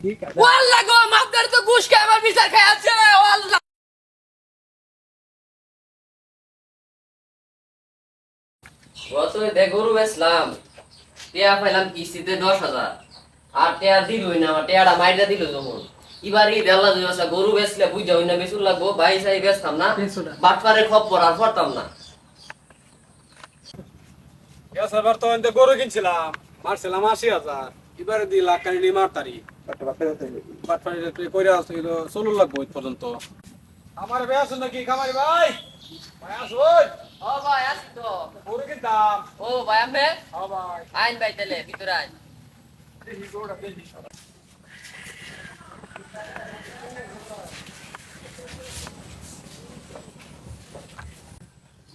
ওয়াল্লাহ গো মাপদার তো ঘুষ খায় আমার বিচার খায় আছে ওয়াল্লাহ। গত দে গরু বেচলাম, টিয়া পাইলাম কিস্তিতে 10,000 আর টিয়া দিলই না, আমার টিয়াটা মাইরা দিল যখন এবার ঈদ আল্লাহ দুই মাসে গরু বেচলে বুঝা হই না বেচুর লাগবো ভাই সাই বেচতাম না, বাটপারে খপ্পর আর পড়তাম না। এবার তো গরু কিনছিলাম, মারছিলাম 80,000, এবারে 2 লাখ কানি মারতারি চলুন লাগবো এই পর্যন্ত। আমার ভাই আসুন নাকি খামারি ভাই? ভাই আসুন। ও ভাই আসি তো। গরু কিনতাম। ও ভাই আমে হ্যাঁ ভাই, আইন ভাই তাহলে ভিতরে আইন। দেখি গরুটা দেখি।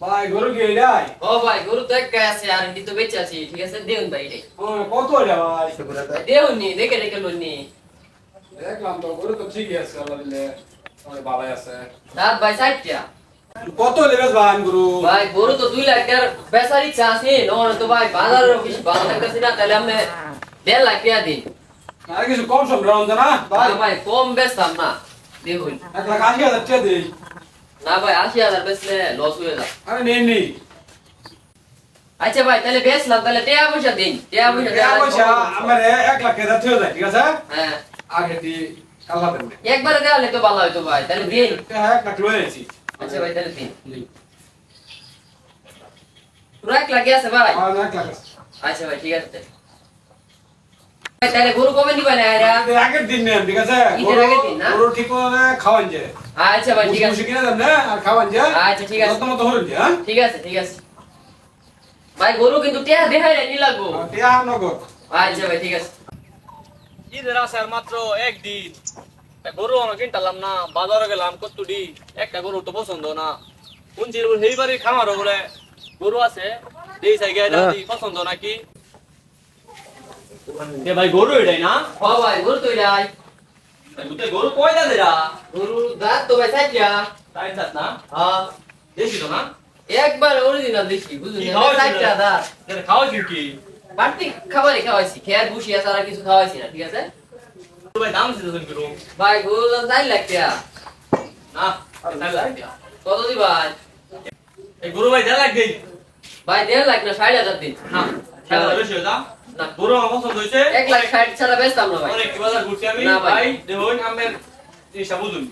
ভাই গরু কি এলাই? ও ভাই গরু তো এক গায়ে আছে আর এটি তো বেঁচে আছি, ঠিক আছে দেউন ভাই রে। কত হইলা ভাই? দেউন নি দেখে দেখে লুননি। দেখলাম তো গরু তো ঠিকই আছে, আল্লাহ দিলে আমার ভালোই আছে। দাঁত ভাই সাইটটা। কত হইলে বেশ ভাই গরু? ভাই গরু তো 2 লাখ টাকার বেচার ইচ্ছা আছে, নন তো ভাই বাজারের বেশি ভালো লাগতেছে না, তাহলে আমি 1.5 লাখ টাকা দিন। আর কিছু কম সম রাউন না ভাই? না ভাই কম বেচতাম না, দেখুন। 1,80,000 টাকা দেই। না ভাই 80,000 বেচলে লস হয়ে যায়। আরে নেই আচ্ছা ভাই তাহলে বেচলাম, তাহলে টাকা পয়সা দিন, টাকা পয়সা দেওয়া লাগবে। আমার 1 লাখ টাকা থয়ে যায়, ঠিক আছে? হ্যাঁ আগে দি আল্লাহ দেন। একবারে দেওয়ালে তো ভালো হইতো ভাই, তাহলে দিন। 1 লাখ লয়ে আছি। আচ্ছা ভাই তাহলে দিন। পুরো 1 লাখ আছে ভাই? আর 1 লাখ আছে। আচ্ছা ভাই ঠিক আছে। ভাই তাহলে গরু কবে নিবা না এরা? আগের দিন নেন, ঠিক আছে? ঈদের আগের দিন না? গরু ঠিক করে খাওয়ান যে। আচ্ছা ভাই ঠিক আছে। মুসি কিনে দেন না আর খাওয়ান যে। আচ্ছা ঠিক আছে। তোমার তো হরুন যে, হ্যাঁ? ঠিক আছে ঠিক আছে ভাই, গরু কিন্তু টিয়া দেখাই নি লাগবো। টিয়া নগদ। আচ্ছা ভাই ঠিক আছে। ঈদের আছে আর মাত্র একদিন, গরু আমরা কিনতাম না, বাজারে গেলাম কতটি, একটা গরু তো পছন্দ না, শুনছি সেই বাড়ির খামারও বলে গরু আছে, এই সাইকে পছন্দ নাকি ভাই গরু এটাই না? ও ভাই গরু তো এরাই। গরু কয়টা দেরা? গরু দাঁত তো ভাই সাইটটা। তাই দাঁত না? হ্যাঁ দেখি তো না? একবার অরিজিনাল দেখি বুঝুন কি খাওয়াইছিল? সাইটটা দাঁত। খাওয়া কি? বাড়তি খাবারই খাওয়াইছি, খেয়ার বসি আছে আর কিছু খাওয়াইছি না, ঠিক আছে? ভাই দাম ছিল গরু ভাই গরু দাম 4 লাখ টাকা। না? তাই লাগে। কত দি ভাই? এই গরু ভাই দেড় লাখ দেই ভাই 1.5 লাখ না 60,000 দিন। না? বেশি হয়ে যা না গরু আমার পছন্দ হয়েছে, 1 লাখ 60 ছাড়া বেচতাম না ভাই। অনেক বাজার ঘুরছি আমি না ভাই। ভাই, দেখুন আমের জিনিসটা বুঝুন,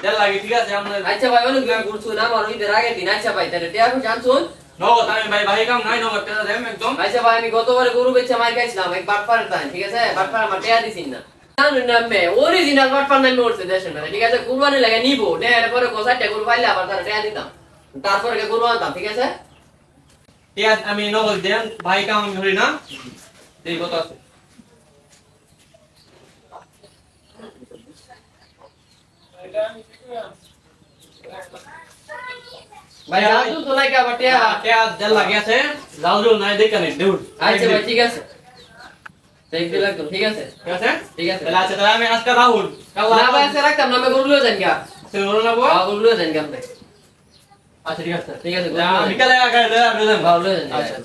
দেড় লাগে ঠিক আছে আমরা আচ্ছা ভাই অনেক দিন ঘুরছু না, আমার ঈদের আগের দিন। আচ্ছা ভাই তাহলে টাকা পয়সা আনছুন? নগদ আমি ভাই ভাই কাম নাই, নগদ টাকা দেম একদম। আচ্ছা ভাই আমি গতবারে গরু বেচে মার খাইছিলাম এক বাটপারের তাই, ঠিক আছে? বাটপার আমার টাকা দিছিস না, জানুন না আমি অরিজিনাল বাটপার নামে উঠছে দেশের মেলে, ঠিক আছে? কুরবানি লাগে নিবো, নেওয়ার পরে কোসাইটা গরু পাইলে আবার তারা টাকা দিতাম, তারপরে গরু আনতাম, ঠিক আছে? ঠিক আছে আমি নগদ দেন, ভাই কাম আমি ধরি না, এই কত আছে ভাই জানতো তো লাগে আবার টাকা। টাকা দেড় লাগে আছে, যাও যাও নাই দেখা নেই দেউন। আচ্ছা ভাই ঠিক আছে, দেখতে লাগতো, ঠিক আছে? ঠিক আছে ঠিক আছে তাহলে আচ্ছা, তাহলে আমি আজকে রাহুল না ভাই আজকে রাখতাম না, আমি গরু লিয়ে যান গা। গরু নেবো। গরু লিয়ে যান গা আপনি। আচ্ছা ঠিক আছে ঠিক আছে বিকালে আগে লয়ে যাম। ভালো লিয়ে যান গা। আচ্ছা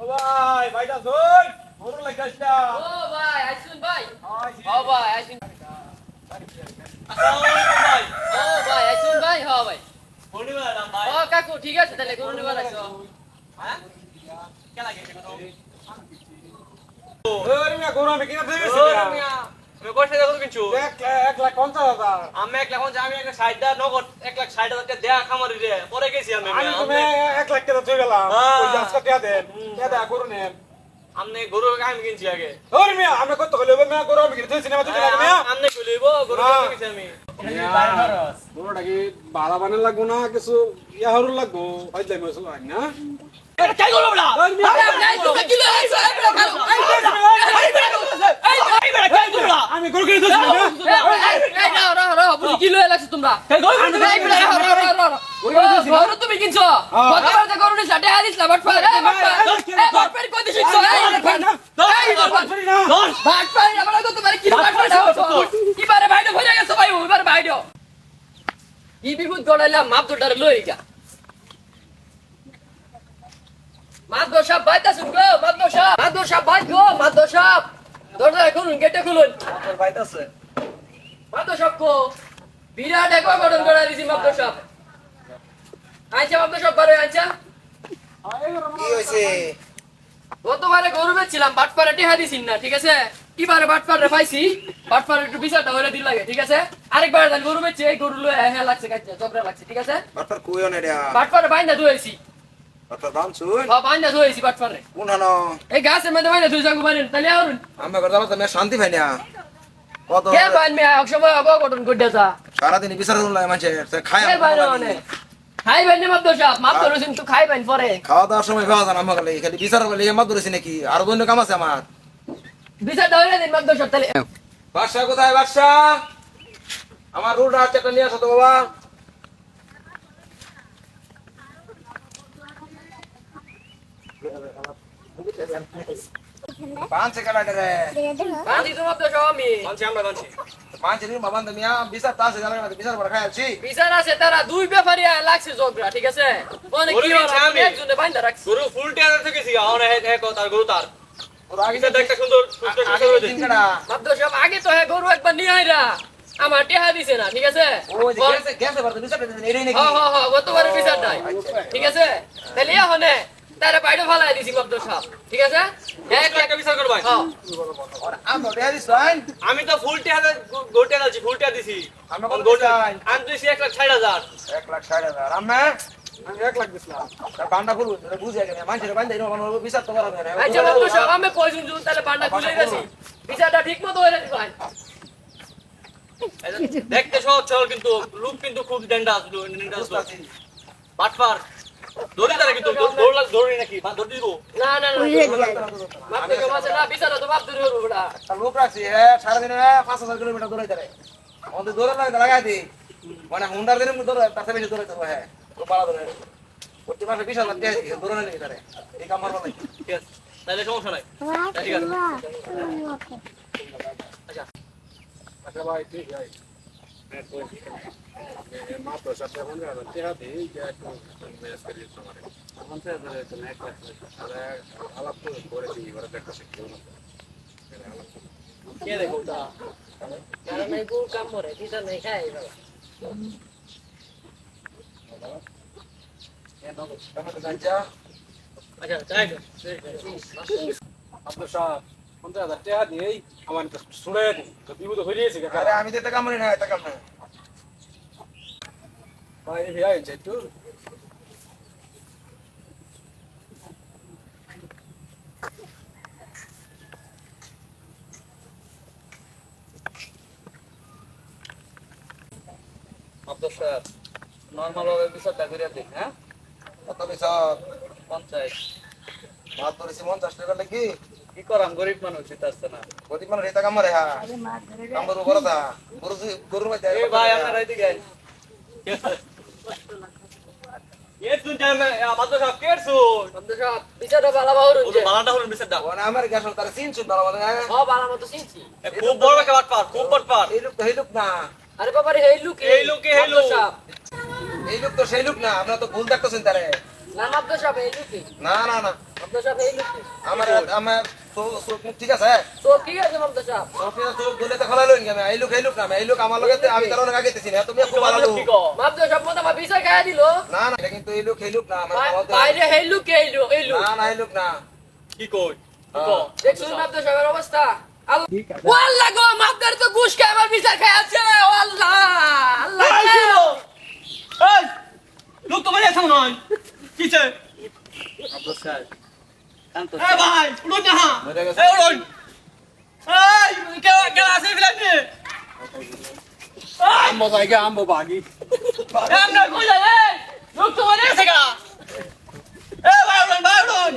ও ভাই, ভাইটা শুন। গরু লাগাইছটা। ও ভাই আইসুন ভাই। ও ভাই আইসুন। আসসালামু আলাইকুম ভাই। ও ভাই আইসুন ভাই। হ্যাঁ ভাই। গরু নিবা না ভাই? ও কাকু ঠিক আছে তাহলে গরু নিবা রাখছো। হ্যাঁ কে লাগে কত? ওরে মিয়া গরু আমি কিনা থেকে ও মিয়া আমি কয় টাকা গরু কিনছো? 1,50,000। আমি 1 লাখ আমি 1,60,000 নগদ 1,60,000 টাকা দেয়া খামারি রে পরে গেছি আমি আমি তুমি 1 লাখ টাকা থয়ে গেলাম। হ্যাঁ। ওই আজকে টাকা দেন। টাকা দেয়া গরু নেন। আমনে গরু আমি কিনছি আগে ওরে মিয়া আমরা কত কইলে মিয়া গরু আমি কিনা থেকে সিনেমা থেকে লাগে মিয়া। আমনে কইলইব গরু হ্যাঁ। কিনছি আমি গরুটা কি বাড়া বানার লাগবো না কিছু ইয়া হরুর লাগবো? হইলে মসল হয় না? কাই গরু বড়া ওরে মিয়া এই তো কি লয়ে আইছো? এই বড় খাও। এই বেটা কাই গরু বড়া আমি গরু কিনে থেকে না। এই না রা বুঝি কি লয়ে লাগছো তোমরা? কাই গরু এই বড় রা গরু তুমি কিনছো? গতবার তো গরু নিছ, টাকা দিছ না বাটপার। এই বাটপার কই দিছিস? এই বাটপার আমরা তো তোমার কি বাটপার দাও? এবারে বাইরে হয়ে গেছে ভাই, এবারে বাইরে কি বিপদ গড়াইলাম, মাপ দুটারে লই গা। মাদ্দর সাহেব বাইতা শুন গো, মাদ্দর সাহেব বাইত গো, মাদ্দর সাহেব দরজা খুলুন, গেটটা খুলুন। আমার বাইতাছে মাত্র সব কো বিরাট এক গঠন করে দিছি মাত্র সব। আচ্ছা মাত্র সব করে আচ্ছা। কি হয়েছে? গতবারে গরু বেচছিলাম, বাটপারে টিহা দিছিন না, ঠিক আছে? কিবারে বাটপারে পাইছি, বাটপারে একটু বিচারটা হইলে দিল লাগে, ঠিক আছে? আরেকবার দেন গরু বেচছি, এই গরু লয়ে হ্যাঁ লাগছে, কাটছে, চবরা লাগছে, ঠিক আছে? বাটপার কইও না রে। বাটপারে বাইন্দা ধুয়েছি, বাটপার বাম শুন। বাইন্দা ধুয়েছি বাটপারে। কোন হানো? এই গাছের মধ্যে বাইন্দা ধুই যাবো পারেন, তাহলে আরুন। আমি করতে তো শান্তি পাই না। কত কে বাইন মে এক সময় অবগঠন করে দেতা। সারাদিন বিচার লাগে মানুষে খায় কে বাইন মানে? খাই বাইন মাত্র সব, মাপ ধরেছেন তো খাই বাইন পরে। খাওয়া দাওয়ার সময় খাওয়া জানা আমাকে খালি বিচার করলে মাত ধরেছি নাকি আর অন্য কাম আছে আমার। বিচারটা হইলে দিন মাত্র সব তাহলে। বাদশা কোথায় বাদশা? আমার রুট আছে একটা নিয়ে আসো তো বাবা। পাঁচ সেকেন্ড রে। বাঁধি তো মাত্র সব আমি। মানছি আমরা মানছি পাঁচ দিন বাবা মিয়া বিচার তা আছে জানা না বিচার করে খাই আছি। বিচার আছে তারা দুই ব্যাপারী লাগছে ঝগড়া, ঠিক আছে? অনেক কি বলি না আমি। একজনে বাইন্দা রাখছি। গরু ফুল টিয়ার থেকে গেছি আমার হে কো তার গরু তার ওর আগে এটা একটা সুন্দর সুস্থ আগে সুন্দর দিন কেডা? মাত্র সব আগে তো হ্যাঁ গরু একবার নিয়ে আইরা আমার টেহা দিছে না, ঠিক আছে? ওই যে গেছে গেছে বারো বিচার দিন এরই নাকি? হ্যাঁ হ্যাঁ হ্যাঁ গতবারে বিচার নাই, ঠিক আছে? তাহলে হনে তারা বাইরে ফালাই দিছি মাত্র সব, ঠিক আছে? এক একটা বিচার করব ভাই হ্যাঁ ওর আম দেয়া দিছ ভাই। আমি তো ফুল টিয়ার গোটে আছি ফুল টিয়া দিছি আমরা কত গোটে চাই? আমি দিছি 1,60,000 1,60,000 আমরা আমি 1 লাখ দিছিলাম। তার বান্ডা ফুল বুঝে গেছে মানুষের বান্ডা এরকম কোনো বিচার তো করা যায় না। আচ্ছা মাত্র সব আমি কয়জন জন তাহলে পান্ডা খুলে গেছি, বিচারটা ঠিক মতো হইলে দিবাই। দেখতে সহজ সরল কিন্তু লুক কিন্তু খুব ডেঞ্জারাস বাটপার দৌড়ি তারা কিন্তু দৌড়ি নাকি দৌড়ি দিব না না না মাত্র সব আছে না, বিচারটা তো বাপ ধরে হইবো বড়া। তার লোক রাখছি হ্যাঁ সারাদিনে 5,000 কিলোমিটার দৌড়াই তারে আমাদের দৌড়ে লাগাই দিই মানে হুন্ডার দিনের মধ্যে দৌড়াই তার বেশি দৌড়াইতে হবে হ্যাঁ তো পালা দৌড়াই প্রতি মাসে 20,000 টাকা দিয়ে দৌড়ে নিয়ে তারে এই কাম মারবা নাই। ঠিক আছে তাহলে সমস্যা নাই ঠিক আছে আচ্ছা আচ্ছা ভাই ঠিক ভাই। মাত্র সব এখন টেহা দিই যে একটু ম্যানেজ করে দিতে পারে। এখন তো 1 লাখ তাহলে আলাপ তো করে দিই এবারে দেখতেছি কেউ না। কে দেখো তা কারণ এই গরু কাম করে বিচার নাই খাই বাবা। আমাদের গাঞ্জা আচ্ছা তাই আপনার সব 50,000 টাকা দিই আমার তো শুনে তো বিপদ হয়ে গেছে কাকা। আরে আমি তো এটা কাম করি না এটা কাম না ভাই ভাই একটু আব্দুল স্যার নরমাল ভাবে বিচারটা করে দিন হ্যাঁ কত বিচার 50 মাত ধরেছি 50 টাকা লাগি কি করাম গরিব মানুষ জিতাচ্ছে না গতি মানে এটা কাম করে হ্যাঁ কাম করবো বড় দা গরুর মধ্যে এ ভাই আপনারা এদিকে আইন এ তুই জানা আমাদের সব কেরছু মাত্র সব বিচারটা ভালো ভালো ও তো হচ্ছে। বালাটা হলো বিচারটা মানে আমার গ্যাস তার সিন শুন ভালো মানে সব ভালো মতো চিনছি। খুব বড় একটা বাটপার খুব বাটপার এই লোক না আরে বাবা রে এই লোক এই লোকে, এই লোক। এই লোক তো সেই লোক না আমরা তো ভুল দেখতেছেন তারে না মাত্র সব এই লোক না না না মাত্র সব এই লোক আমার আমার চোখ মুখ ঠিক আছে তো কি আছে মাত্র সব চোখ ধুলে তো খোলা লইন কেন এই লোক না এই লোক আমার লগে আমি তার অনেক আগে তেছি না তুমি খুব ভালো লোক কি কো মাত্র সব মতো আমার বিচার খাইয়া দিল। না না এটা কিন্তু এই লোক না আমার আমাদের বাইরে এই লোক এই লোক এই লোক না না এই লোক না কি কই কি কো দেখছুন মাত্র সবের অবস্থা। আল্লাহ গো মাত্র তো ঘুষ খাই আমার বিচার খাইয়াছে আল্লাহ আল্লাহ এই ছিল এই লোক তো মানে আছে মনে হয় কিছে আপনার স্যার এ ভাই উড়ুন না মরে গেছে। এ উড়ুন এই কে কে আছে ফিলাতে আম্মা জায়গা আম্মা বাগি আমরা কই যাই লোক তো মানে আছে গা এ ভাই উড়ুন